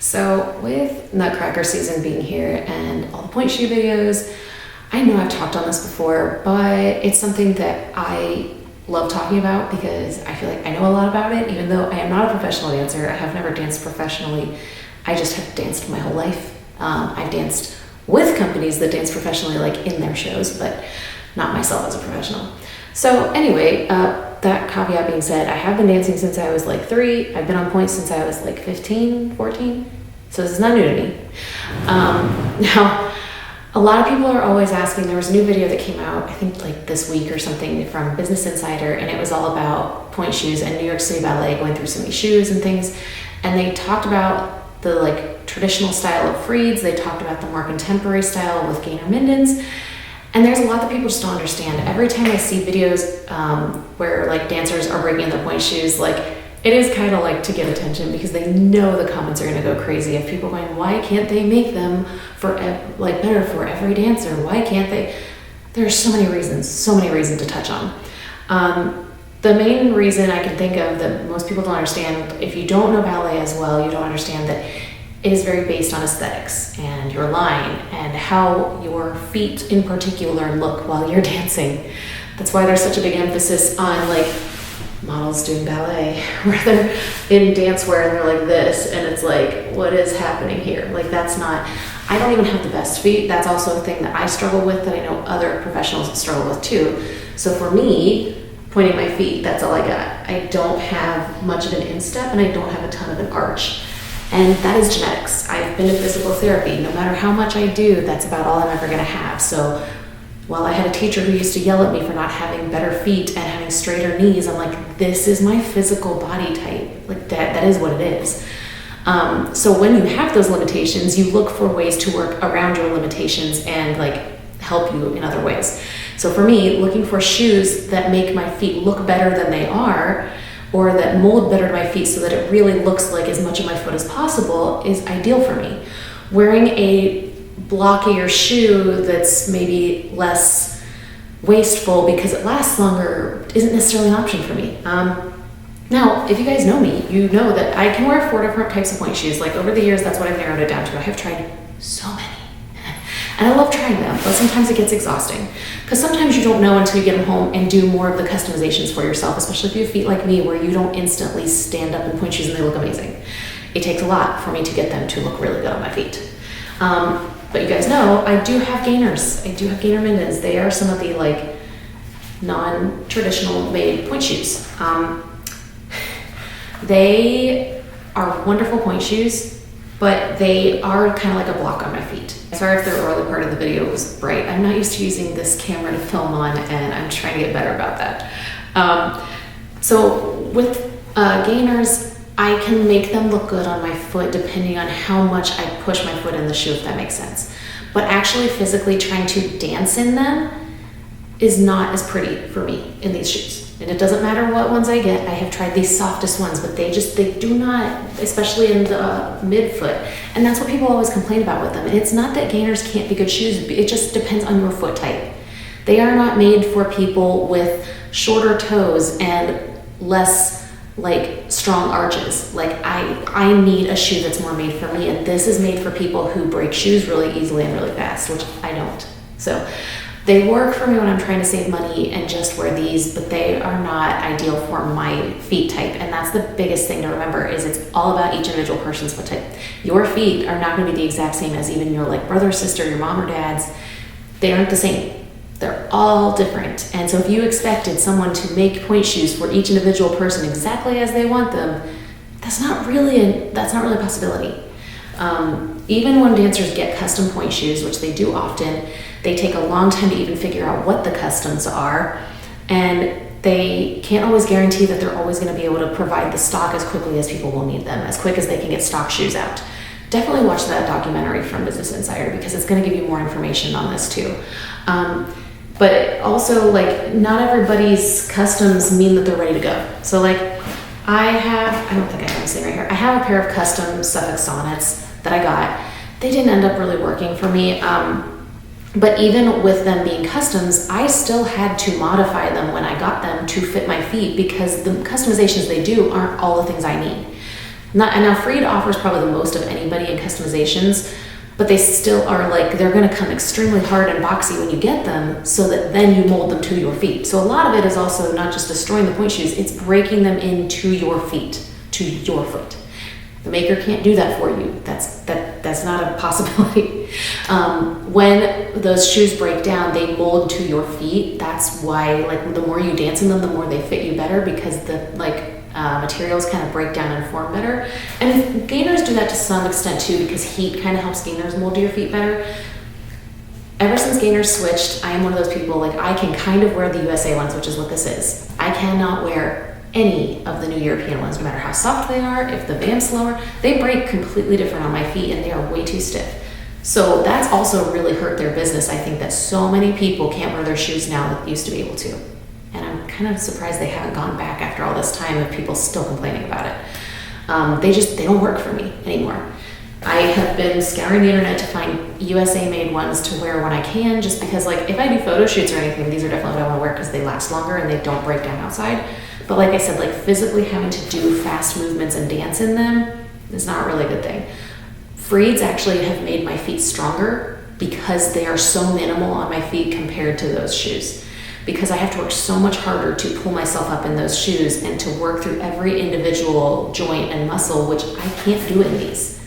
So with Nutcracker season being here and all the point shoe videos, I know I've talked on this before, but it's something that I love talking about because I feel like I know a lot about it, even though I am not a professional dancer. I have never danced professionally. I just have danced my whole life. I've danced with companies that dance professionally, like in their shows, but not myself as a professional. So anyway, that caveat being said, I have been dancing since I was like 3. I've been on pointe since I was like 15, 14. So this is not new to me. Now, a lot of people are always asking, there was a new video that came out, I think like this week or something, from Business Insider, and it was all about pointe shoes and New York City Ballet going through so many shoes and things. And they talked about the like traditional style of Freeds. They talked about the more contemporary style with Gainer Mindens. And there's a lot that people just don't understand. Every time I see videos where like dancers are breaking in their pointe shoes, like it is kind of like to get attention because they know the comments are going to go crazy of people going, why can't they make them for like better for every dancer? Why can't they? There's so many reasons to touch on. The main reason I can think of that most people don't understand, if you don't know ballet as well, you don't understand that it is very based on aesthetics and your line and how your feet in particular look while you're dancing. That's why there's such a big emphasis on like models doing ballet where they're in dance wear and they're like this and it's like, what is happening here? Like that's not, I don't even have the best feet. That's also a thing that I struggle with that I know other professionals struggle with too. So for me, pointing my feet, that's all I got. I don't have much of an instep and I don't have a ton of an arch. And that is genetics. I've been to physical therapy. No matter how much I do, that's about all I'm ever gonna have. So while I had a teacher who used to yell at me for not having better feet and having straighter knees, I'm like, this is my physical body type. Like that is what it is. So when you have those limitations, you look for ways to work around your limitations and like help you in other ways. So for me, looking for shoes that make my feet look better than they are, or that mold better to my feet so that it really looks like as much of my foot as possible is ideal for me. Wearing a blockier shoe that's maybe less wasteful because it lasts longer isn't necessarily an option for me. Now, if you guys know me, you know that I can wear 4 different types of pointe shoes. Like over the years, that's what I've narrowed it down to. I have tried so many. And I love trying them, but sometimes it gets exhausting. Because sometimes you don't know until you get them home and do more of the customizations for yourself, especially if you have feet like me where you don't instantly stand up in pointe shoes and they look amazing. It takes a lot for me to get them to look really good on my feet. But you guys know, I do have gainers. I do have Gainer Mindens. They are some of the like non-traditional made pointe shoes. They are wonderful pointe shoes, but they are kind of like a block on my feet. Sorry if the early part of the video was bright. I'm not used to using this camera to film on and I'm trying to get better about that. So with gainers, I can make them look good on my foot depending on how much I push my foot in the shoe, if that makes sense. But actually physically trying to dance in them is not as pretty for me in these shoes. And it doesn't matter what ones I get. I have tried these softest ones, but they do not, especially in the midfoot. And that's what people always complain about with them. And it's not that gainers can't be good shoes. It just depends on your foot type. They are not made for people with shorter toes and less like strong arches. Like I need a shoe that's more made for me. And this is made for people who break shoes really easily and really fast, which I don't. So they work for me when I'm trying to save money and just wear these, but they are not ideal for my feet type. And that's the biggest thing to remember is it's all about each individual person's foot type. Your feet are not going to be the exact same as even your like brother or sister, your mom or dad's. They aren't the same. They're all different. And so if you expected someone to make pointe shoes for each individual person exactly as they want them, that's not really a possibility. Even when dancers get custom pointe shoes, which they do often, they take a long time to even figure out what the customs are, and they can't always guarantee that they're always going to be able to provide the stock as quickly as people will need them, as quick as they can get stock shoes out. Definitely watch that documentary from Business Insider because it's going to give you more information on this too. But also, like, not everybody's customs mean that they're ready to go. So like, I don't think I have anything right here. I have a pair of custom Suffolk sonnets that I got. They didn't end up really working for me. But even with them being customs, I still had to modify them when I got them to fit my feet because the customizations they do aren't all the things I need. Now Freed offers probably the most of anybody in customizations, but they still are like, they're going to come extremely hard and boxy when you get them, so that then you mold them to your feet. So a lot of it is also not just destroying the point shoes, it's breaking them into your feet, to your foot. The maker can't do that for you. That's not a possibility. When those shoes break down, they mold to your feet. That's why, like, the more you dance in them, the more they fit you better, because the materials kind of break down and form better. And gainers do that to some extent too, because heat kind of helps gainers mold to your feet better. Ever since gainers switched, I am one of those people, like, I can kind of wear the USA ones, which is what this is. I cannot wear any of the new European ones, no matter how soft they are, if the vamp's lower. They break completely different on my feet, and they are way too stiff. So that's also really hurt their business. I think that so many people can't wear their shoes now that used to be able to. And I'm kind of surprised they haven't gone back after all this time of people still complaining about it. They don't work for me anymore. I have been scouring the internet to find USA made ones to wear when I can, just because, like, if I do photo shoots or anything, these are definitely what I want to wear because they last longer and they don't break down outside. But like I said, like, physically having to do fast movements and dance in them is not really a good thing. Freeds actually have made my feet stronger because they are so minimal on my feet compared to those shoes. Because I have to work so much harder to pull myself up in those shoes and to work through every individual joint and muscle, which I can't do in these.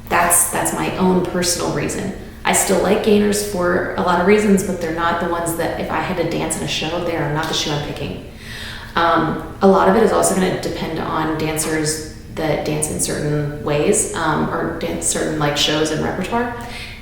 That's my own personal reason. I still like gainers for a lot of reasons, but they're not the ones that, if I had to dance in a show, they are not the shoe I'm picking. A lot of it is also going to depend on dancers that dance in certain ways, or dance certain, like, shows and repertoire.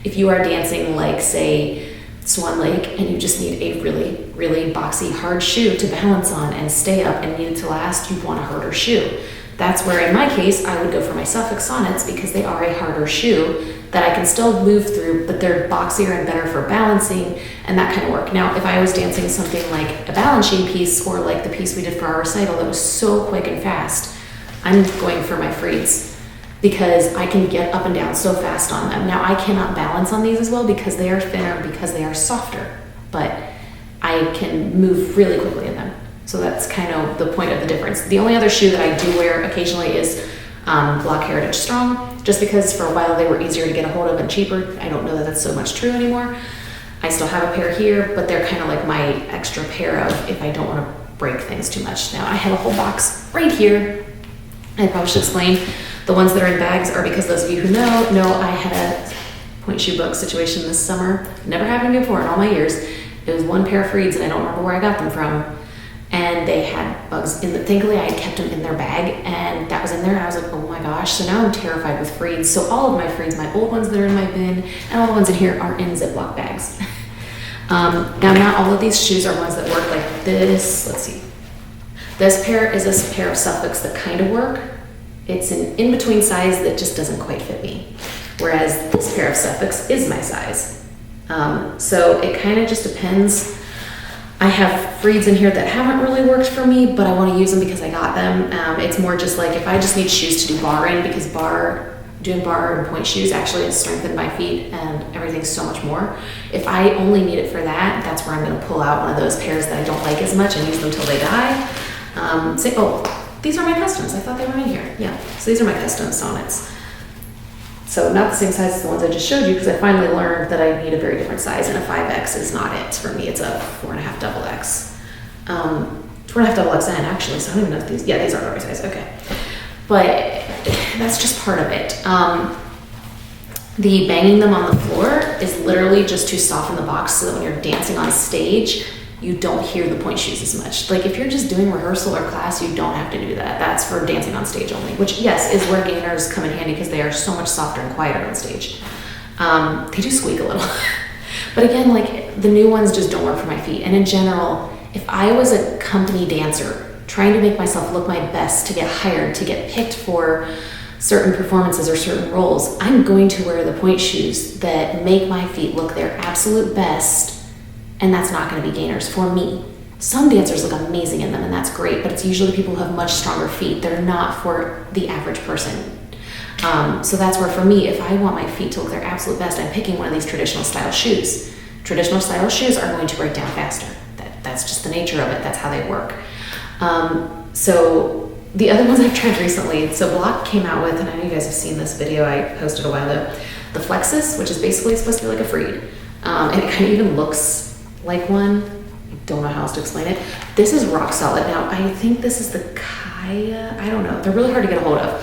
If you are dancing, like, say, Swan Lake, and you just need a really, really boxy, hard shoe to balance on and stay up and need it to last, you want a harder shoe. That's where, in my case, I would go for my Suffolk Sonnets, because they are a harder shoe that I can still move through, but they're boxier and better for balancing and that kind of work. Now, if I was dancing something like a Balanchine piece, or like the piece we did for our recital that was so quick and fast, I'm going for my Freeds, because I can get up and down so fast on them. Now, I cannot balance on these as well because they are thinner, because they are softer, but I can move really quickly in them. So that's kind of the point of the difference. The only other shoe that I do wear occasionally is Block Heritage Strong, just because for a while they were easier to get a hold of and cheaper. I don't know that that's so much true anymore. I still have a pair here, but they're kind of like my extra pair of if I don't want to break things too much. Now, I have a whole box right here. I probably should explain. The ones that are in bags are because those of you who know I had a point shoe bug situation this summer. Never happened to me before in all my years. It was one pair of Freeds, and I don't remember where I got them from. And they had bugs in the, thankfully I had kept them in their bag, and that was in there, and I was like, oh my gosh. So now I'm terrified with Freeds. So all of my Freeds, my old ones that are in my bin, and all the ones in here are in Ziploc bags. Now, not all of these shoes are ones that work like this. Let's see. This pair is a pair of Suffolks that kind of work. It's an in-between size that just doesn't quite fit me. Whereas this pair of Suffolks is my size. So it kind of just depends. I have Freeds in here that haven't really worked for me, but I want to use them because I got them. It's more just like if I just need shoes to do bar in, because doing bar and point shoes actually has strengthened my feet and everything's so much more. If I only need it for that, that's where I'm going to pull out one of those pairs that I don't like as much and use them till they die. These are my customs. I thought they were in here. Yeah, so these are my custom sonnets. So not the same size as the ones I just showed you, because I finally learned that I need a very different size, and a 5X is not it for me. It's a 4.5 double X. 4.5 double XN actually, so I don't even know if these are the right size, okay. But that's just part of it. The banging them on the floor is literally just to soften the box so that when you're dancing on stage, you don't hear the point shoes as much. Like if you're just doing rehearsal or class, you don't have to do that. That's for dancing on stage only, which yes, is where gainers come in handy because they are so much softer and quieter on stage. They do squeak a little. But again, like the new ones just don't work for my feet. And in general, if I was a company dancer trying to make myself look my best to get hired, to get picked for certain performances or certain roles, I'm going to wear the point shoes that make my feet look their absolute best. And that's not going to be gainers for me. Some dancers look amazing in them, and that's great, but it's usually people who have much stronger feet. They're not for the average person. So that's where for me, if I want my feet to look their absolute best, I'm picking one of these traditional style shoes. Traditional style shoes are going to break down faster. That's just the nature of it. That's how they work. So The other ones I've tried recently, so Block came out with, and I know you guys have seen this video I posted a while ago, the Flexus, which is basically supposed to be like a Freed. And it kind of even looks like one. I don't know how else to explain it. This is rock solid. Now, I think this is the Kaya. I don't know. They're really hard to get a hold of.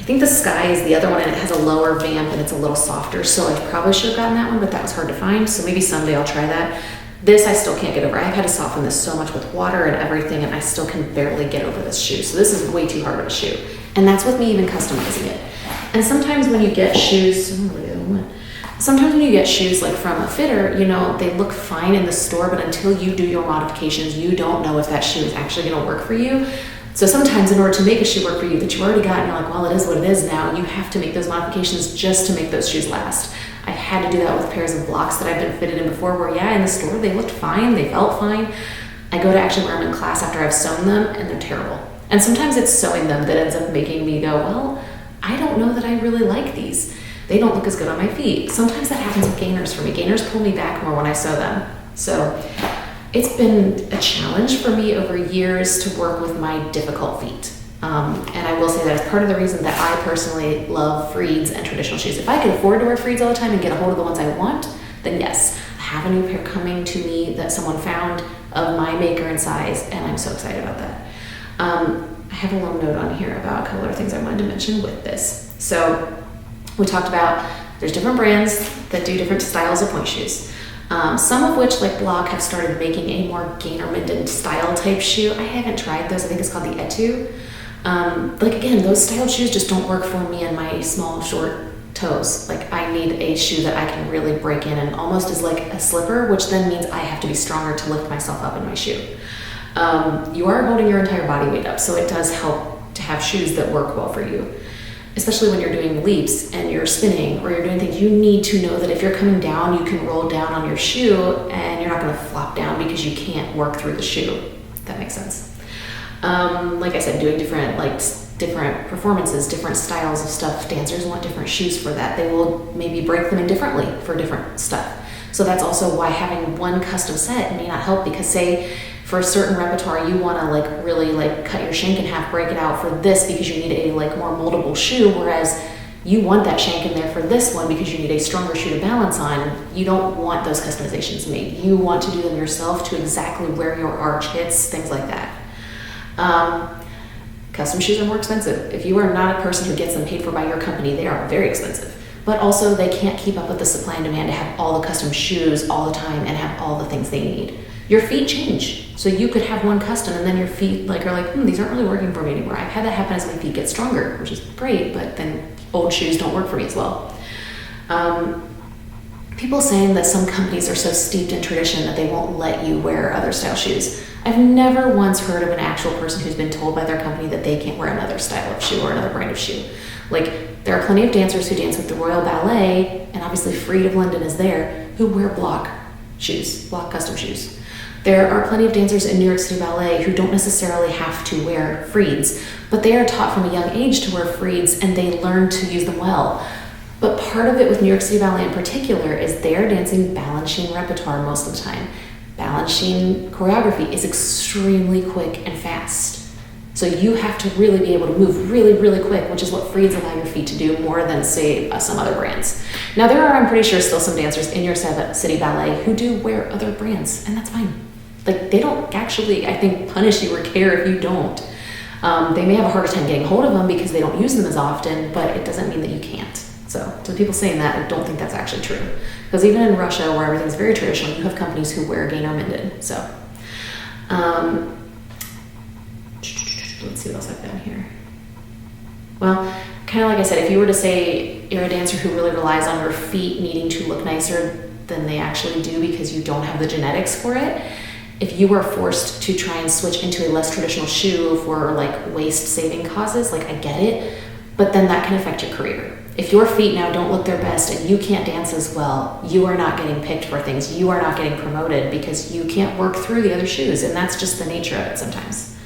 I think the Sky is the other one, and it has a lower vamp and it's a little softer. So I probably should have gotten that one, but that was hard to find. So maybe someday I'll try that. This I still can't get over. I've had to soften this so much with water and everything, and I still can barely get over this shoe. So this is way too hard of a shoe. And that's with me even customizing it. And sometimes when you get shoes, sometimes when you get shoes like from a fitter, you know, they look fine in the store, but until you do your modifications, you don't know if that shoe is actually going to work for you. So sometimes in order to make a shoe work for you that you already got, and you're like, well, it is what it is now, you have to make those modifications just to make those shoes last. I've had to do that with pairs of Blocks that I've been fitted in before where, yeah, in the store they looked fine, they felt fine. I go to actually wear them in class after I've sewn them, and they're terrible. And sometimes it's sewing them that ends up making me go, well, I don't know that I really like these. They don't look as good on my feet. Sometimes that happens with gainers for me. Gainers pull me back more when I sew them. So it's been a challenge for me over years to work with my difficult feet. And I will say that is part of the reason that I personally love Freeds and traditional shoes. If I could afford to wear Freeds all the time and get a hold of the ones I want, then yes, I have a new pair coming to me that someone found of my maker and size, and I'm so excited about that. I have a little note on here about a couple other things I wanted to mention with this. So we talked about there's different brands that do different styles of pointe shoes. Some of which, like Block, have started making a more gainer minden style type shoe. I haven't tried those. I think it's called the Etu. Like again, those styled shoes just don't work for me and my small, short toes. Like I need a shoe that I can really break in and almost is like a slipper, which then means I have to be stronger to lift myself up in my shoe. You are holding your entire body weight up, so it does help to have shoes that work well for you. Especially when you're doing leaps and you're spinning or you're doing things, you need to know that if you're coming down, you can roll down on your shoe and you're not going to flop down because you can't work through the shoe. If that makes sense. Like I said, doing different performances, different styles of stuff. Dancers want different shoes for that. They will maybe break them in differently for different stuff. So that's also why having one custom set may not help, because say for a certain repertoire you want to like really like cut your shank in half, break it out for this because you need a like more moldable shoe, whereas you want that shank in there for this one because you need a stronger shoe to balance on. You don't want those customizations made. You want to do them yourself to exactly where your arch hits, things like that. Custom shoes are more expensive. If you are not a person who gets them paid for by your company, they are very expensive. But also they can't keep up with the supply and demand to have all the custom shoes all the time and have all the things they need. Your feet change. So you could have one custom and then your feet are like, these aren't really working for me anymore. I've had that happen as my feet get stronger, which is great, but then old shoes don't work for me as well. People saying that some companies are so steeped in tradition that they won't let you wear other style shoes. I've never once heard of an actual person who's been told by their company that they can't wear another style of shoe or another brand of shoe. Like, there are plenty of dancers who dance with the Royal Ballet, and obviously Freed of London is there, who wear Block shoes, Block custom shoes. There are plenty of dancers in New York City Ballet who don't necessarily have to wear Freeds, but they are taught from a young age to wear Freeds and they learn to use them well. But part of it with New York City Ballet in particular is they're dancing balancing repertoire most of the time. Balancing choreography is extremely quick and fast. So you have to really be able to move really, really quick, which is what Freeds allow your feet to do more than, say, some other brands. Now, there are, I'm pretty sure, still some dancers in New York City Ballet who do wear other brands, and that's fine. Like, they don't actually, I think, punish you or care if you don't. They may have a harder time getting hold of them because they don't use them as often, but it doesn't mean that you can't. So, to people saying that, I don't think that's actually true. Because even in Russia, where everything's very traditional, you have companies who wear gainer minden. So, let's see what else I've done here. Well, kind of like I said, if you were to say you're a dancer who really relies on your feet needing to look nicer than they actually do because you don't have the genetics for it, if you were forced to try and switch into a less traditional shoe for like waist saving causes, like I get it, but then that can affect your career. If your feet now don't look their best and you can't dance as well, you are not getting picked for things. You are not getting promoted because you can't work through the other shoes, and that's just the nature of it sometimes.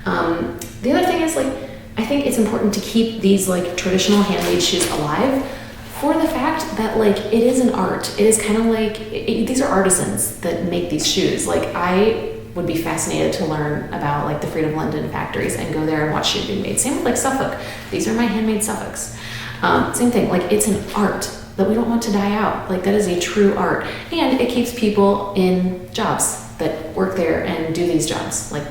The other thing is, like, I think it's important to keep these like traditional handmade shoes alive for the fact that like it is an art. It is kind of like these are artisans that make these shoes. Like I would be fascinated to learn about like the Freedom London factories and go there and watch shoes being made. Same with like Suffolk. These are my handmade Suffolks. Same thing, like it's an art that we don't want to die out. Like that is a true art. And it keeps people in jobs that work there and do these jobs. Like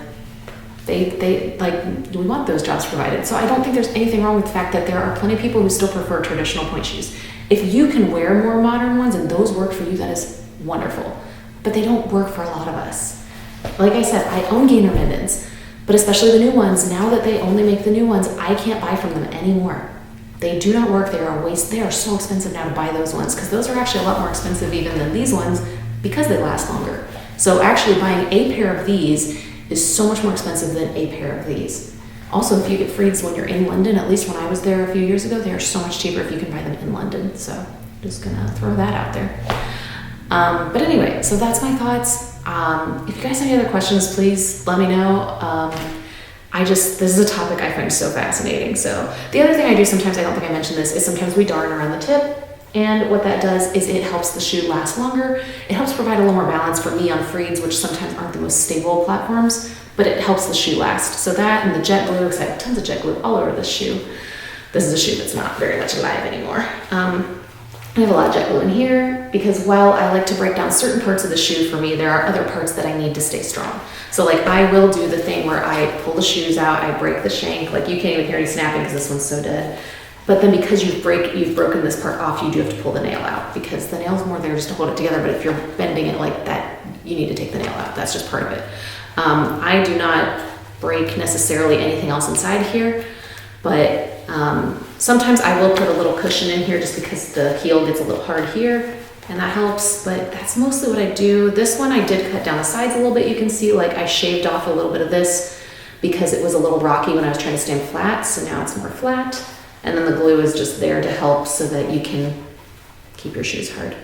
they like, we want those jobs provided. So I don't think there's anything wrong with the fact that there are plenty of people who still prefer traditional point shoes. If you can wear more modern ones and those work for you, that is wonderful. But they don't work for a lot of us. Like I said, I own Gainer Mittens, but especially the new ones, now that they only make the new ones, I can't buy from them anymore. They do not work. They are a waste. They are so expensive now to buy those ones because those are actually a lot more expensive even than these ones because they last longer. So actually buying a pair of these is so much more expensive than a pair of these. Also, if you get Freeds when you're in London, at least when I was there a few years ago, they are so much cheaper if you can buy them in London. So just gonna throw that out there. But anyway, so that's my thoughts. If you guys have any other questions, please let me know. This is a topic I find so fascinating. So the other thing I do sometimes, I don't think I mentioned this, is sometimes we darn around the tip. And what that does is it helps the shoe last longer. It helps provide a little more balance for me on Freeds, which sometimes aren't the most stable platforms, but it helps the shoe last. So that and the jet glue, because I have tons of jet glue all over this shoe. This is a shoe that's not very much alive anymore. I have a lot of jet glue in here because while I like to break down certain parts of the shoe for me, there are other parts that I need to stay strong. So like I will do the thing where I pull the shoes out, I break the shank, like you can't even hear any snapping because this one's so dead. But then because you've broken this part off, you do have to pull the nail out because the nail's more there just to hold it together. But if you're bending it like that, you need to take the nail out. That's just part of it. I do not break necessarily anything else inside here, but sometimes I will put a little cushion in here just because the heel gets a little hard here and that helps, but that's mostly what I do. This one I did cut down the sides a little bit. You can see like I shaved off a little bit of this because it was a little rocky when I was trying to stand flat, so now it's more flat. And then the glue is just there to help so that you can keep your shoes hard.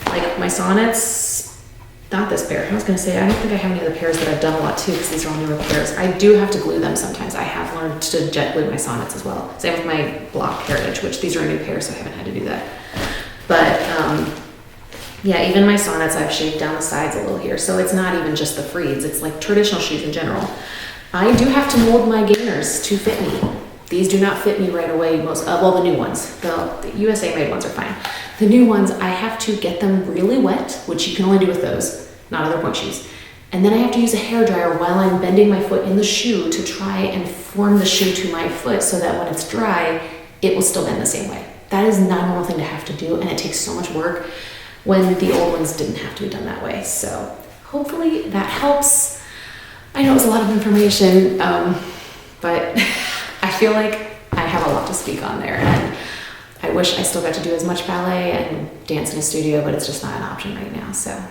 Like my sonnets, not this pair. I was gonna say, I don't think I have any of the pairs that I've done a lot too because these are all newer pairs. I do have to glue them sometimes. I have learned to jet glue my sonnets as well. Same with my Block Heritage, which these are a new pair, so I haven't had to do that. But yeah, even my sonnets, I've shaved down the sides a little here. So it's not even just the Freeds, it's like traditional shoes in general. I do have to mold my gainers to fit me. These do not fit me right away. Well, the new ones, the USA made ones are fine. The new ones, I have to get them really wet, which you can only do with those, not other point shoes. And then I have to use a hairdryer while I'm bending my foot in the shoe to try and form the shoe to my foot so that when it's dry, it will still bend the same way. That is not a normal thing to have to do, and it takes so much work when the old ones didn't have to be done that way. So hopefully that helps. I know it was a lot of information, but I feel like I have a lot to speak on there, and I wish I still got to do as much ballet and dance in a studio, but it's just not an option right now. So